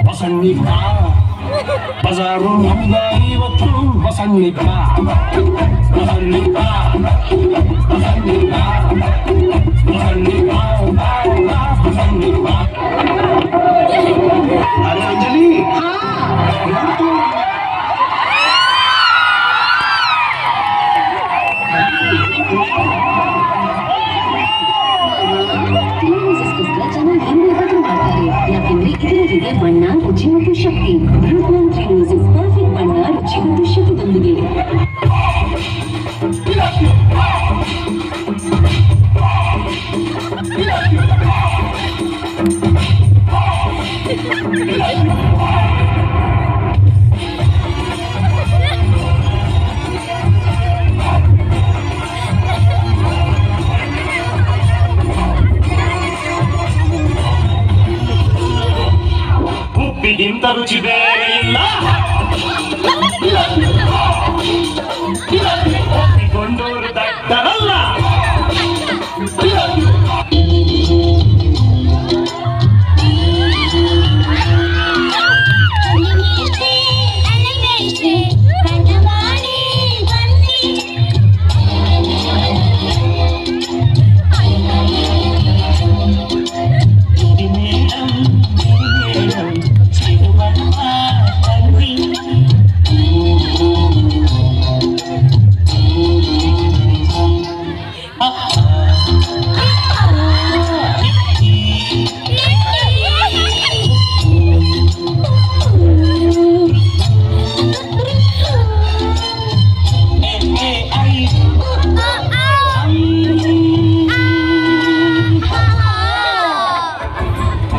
ಬಸಣ್ಣಿಪ್ಪ ಬಜಾರು ನಮ್ದ ಇವತ್ತು ಬಸಣ್ಣಿಪ್ಪ ಬಸಣ್ಣಿಪ್ಪ ಬಸಣ್ಣಿಪ್ಪ ಬಸಣ್ಣಿಪ್ಪ ಬಸಣ್ಣಿಪ್ಪ. ಅರೆ ಅಂಜಲಿ ಯಾಕೆಂದ್ರೆ ಇದರೊಂದಿಗೆ ಬಣ್ಣ ರುಚಿ ಮತ್ತು ಶಕ್ತಿ. ರೂಟ್ಮನ್ 3 ರೋಸಸ್ ಪರ್ಫೆಕ್ಟ್ ಬಣ್ಣ ರುಚಿ ಮತ್ತು ಶಕ್ತಿಯೊಂದಿಗೆ. ಇಂಥ ರುಚಿ ಬೇರೆ ಇಲ್ಲ. ಗೊಂಡೂರು ದಟ್ಟರಲ್ಲ.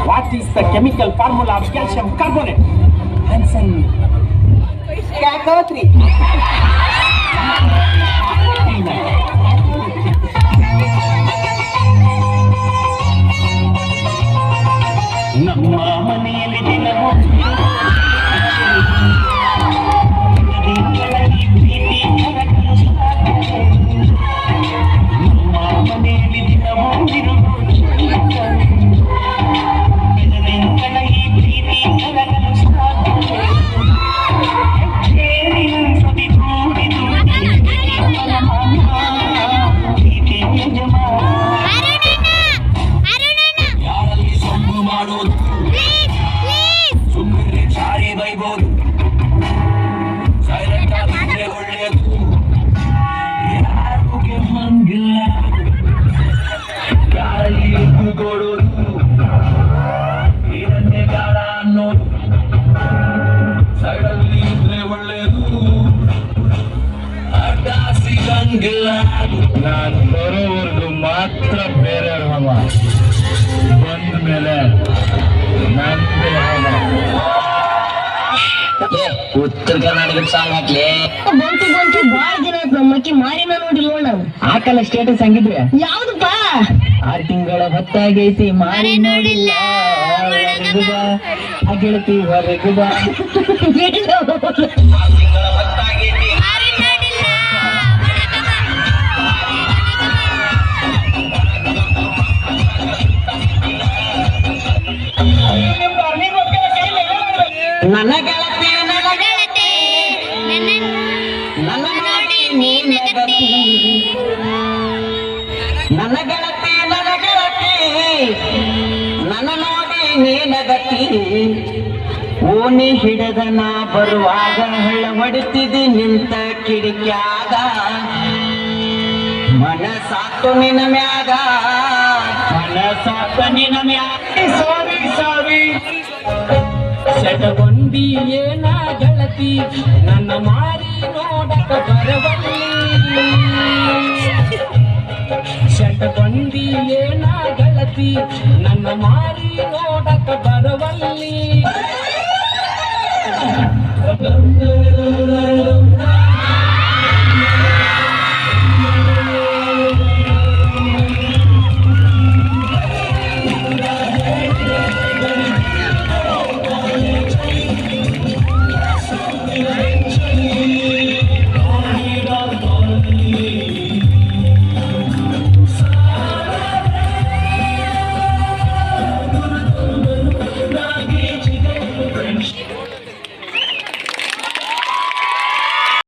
What is the chemical formula of calcium carbonate? Answer me. Kakotri. ನಮ್ಮ ಮನೆಯಲ್ಲಿ ದಿನವೂ ನಾನು ಬರೋವರೆಗೂ ಮಾತ್ರ ಬೇರೆ ಹವ ಬಂದ ಮೇಲೆ ನಂದೇ ಹವ. ಉತ್ತರ ಕರ್ನಾಟಕದ ಸಾಂಗ್ ಹಾಕ್ಲಿ. ಬಂತು ಬಾಳ ದಿನ ಆಯ್ತು. ನಮ್ಮಕ್ಕಿ ಮಾರಿನ ನೋಡಿಲ್ಲ ನಾವು. ಹಾಕಲ್ಲ ಸ್ಟೇಟಸ್ ಹಂಗಿದ್ರೆ ಯಾವ್ದಪ್ಪ? 6 ತಿಂಗಳ ಹೊತ್ತಾಗೈತಿ ಮಾರಿ ನೋಡಿಲ್ಲ. ಆ ಗೆಳತಿ ಹೊರಗೆ ಬಾ. ನನ್ನ ಗೆಳತಿ ನನ್ನ ನೋಡಿ ನೀನಗತಿ. ನನ್ನ ಗೆಳತಿ ನನ್ನ ನೋಡಿ ನೀನಗತಿ. ಓಣಿ ಹಿಡದ ನಾ ಬರುವಾಗ ಹಳ್ಳ ಹೊಡಿತಿದ್ದಿ ನಿಂತ ಕಿಡಿಕ್ಯಾಗ. ಮನಸಾತು ನಿನ್ನ ಮ್ಯಾಗ ಮನಸಾತ ನಿನ್ನ ಮ್ಯಾಗ. ಸಾರಿ ಸಾರಿ ಸೆಟಗೊಂಡಿ ಏನ ಗೆಳತಿ ನನ್ನ ಮಾರಿ ನೋಡಕ ಬರಬಲ್ಲಿ. ಸೆಟಗೊಂಡಿ ಏನ ಗೆಳತಿ ನನ್ನ ಮಾರಿ ನೋಡ